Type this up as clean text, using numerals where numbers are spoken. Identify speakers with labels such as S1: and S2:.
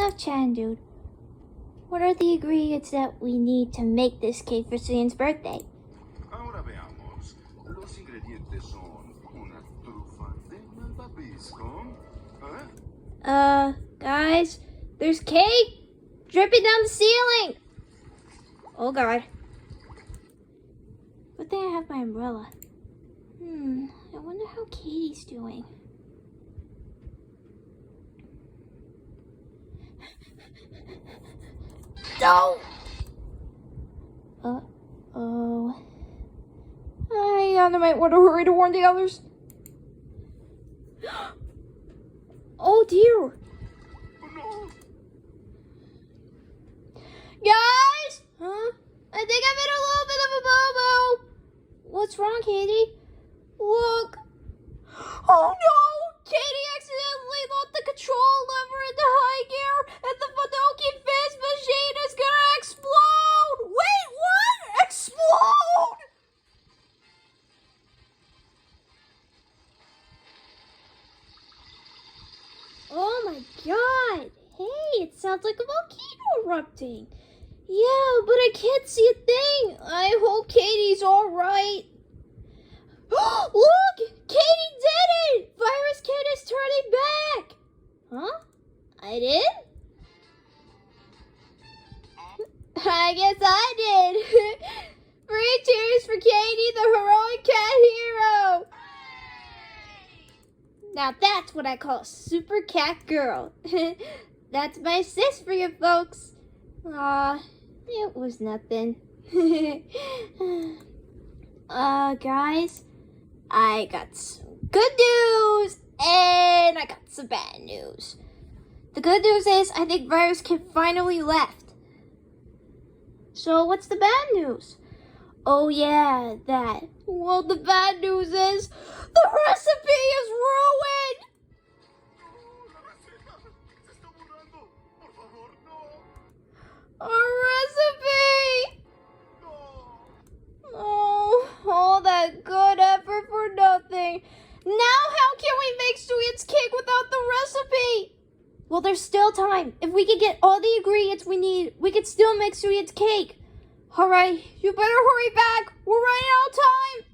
S1: enough chatting, dude. What are the ingredients that we need to make this cake for Suyin's birthday?
S2: Ahora veamos. Los ingredientes son una trufa de malvavisco.
S1: Guys, there's cake dripping down the ceiling. Oh God. Good thing I have my umbrella. I wonder how Katie's doing. No! Uh-oh. I might want to hurry to warn the others. Oh dear!
S2: No.
S1: Guys! Huh? I think I'm in a little bit of a boo-boo! What's wrong, Katie? Look! Oh no! Katie accidentally locked the control lever into high gear and the Fudoki Fizz machine is gonna explode! Wait, what? Explode? Oh my god! Hey, it sounds like a volcano erupting. Yeah, but I can't see a thing. I hope Katie's alright. Look! Katie did it! Virus Kid is turning back! Huh? I did? I guess I did. 3 cheers for Katie, the heroic cat hero! Now that's what I call a super cat girl. That's my sis for you folks. Aw, it was nothing. Guys, I got some good news and I got some bad news. The good news is I think Virus Kid finally left. So what's the bad news? Oh yeah, that. Well, the bad news is the recipe is ruined! Our recipe! Oh, all that good effort for nothing. Now how can we make Suyin's cake without the recipe? Well, there's still time. If we could get all the ingredients we need, we could still make Suyin's cake. Alright, you better hurry back. We're running out of time.